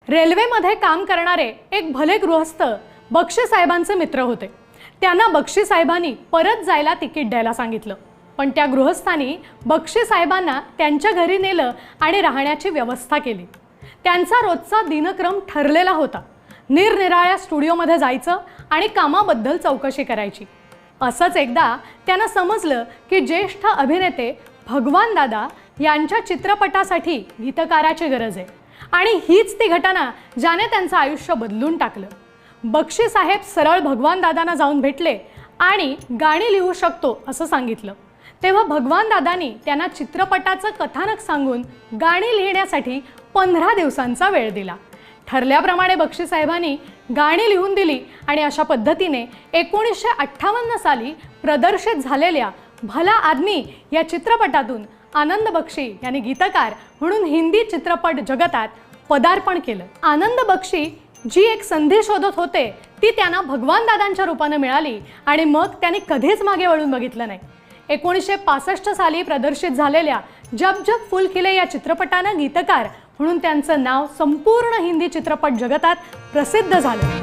रेल्वेमध्ये काम करणारे एक भले गृहस्थ बक्षी साहेबांचे मित्र होते। त्यांना बक्षी साहेबांनी परत जायला तिकीट द्यायला सांगितलं, पण त्या गृहस्थांनी बक्षी साहेबांना त्यांच्या घरी नेलं आणि राहण्याची व्यवस्था केली। त्यांचा रोजचा दिनक्रम ठरलेला होता। निरनिराळ्या स्टुडिओमध्ये जायचं आणि कामाबद्दल चौकशी करायची। असंच एकदा त्यांना समजलं की ज्येष्ठ अभिनेते भगवान दादा यांच्या चित्रपटासाठी गीतकाराची गरज आहे आणि हीच ती घटना ज्याने त्यांचं आयुष्य बदलून टाकलं। बक्षी साहेब सरळ भगवान दादांना जाऊन भेटले आणि गाणी लिहू शकतो असं सांगितलं। तेव्हा भगवान दादांनी त्यांना चित्रपटाचं कथानक सांगून गाणी लिहिण्यासाठी 15 दिवसांचा वेळ दिला। ठरल्याप्रमाणे बक्षी साहेबांनी गाणी लिहून दिली आणि अशा पद्धतीने 1958 साली प्रदर्शित झालेल्या भला आदमी या चित्रपटातून आनंद बक्षी यांनी गीतकार म्हणून हिंदी चित्रपट जगतात पदार्पण केलं। आनंद बक्षी जी एक संधी शोधत होते ती त्यांना भगवान दादांच्या रूपाने मिळाली आणि मग त्यांनी कधीच मागे वळून बघितलं नाही। 1965 साली प्रदर्शित झालेल्या जब जब फूल खिले या चित्रपटाने गीतकार म्हणून त्यांचं नाव संपूर्ण हिंदी चित्रपट जगतात प्रसिद्ध झालं।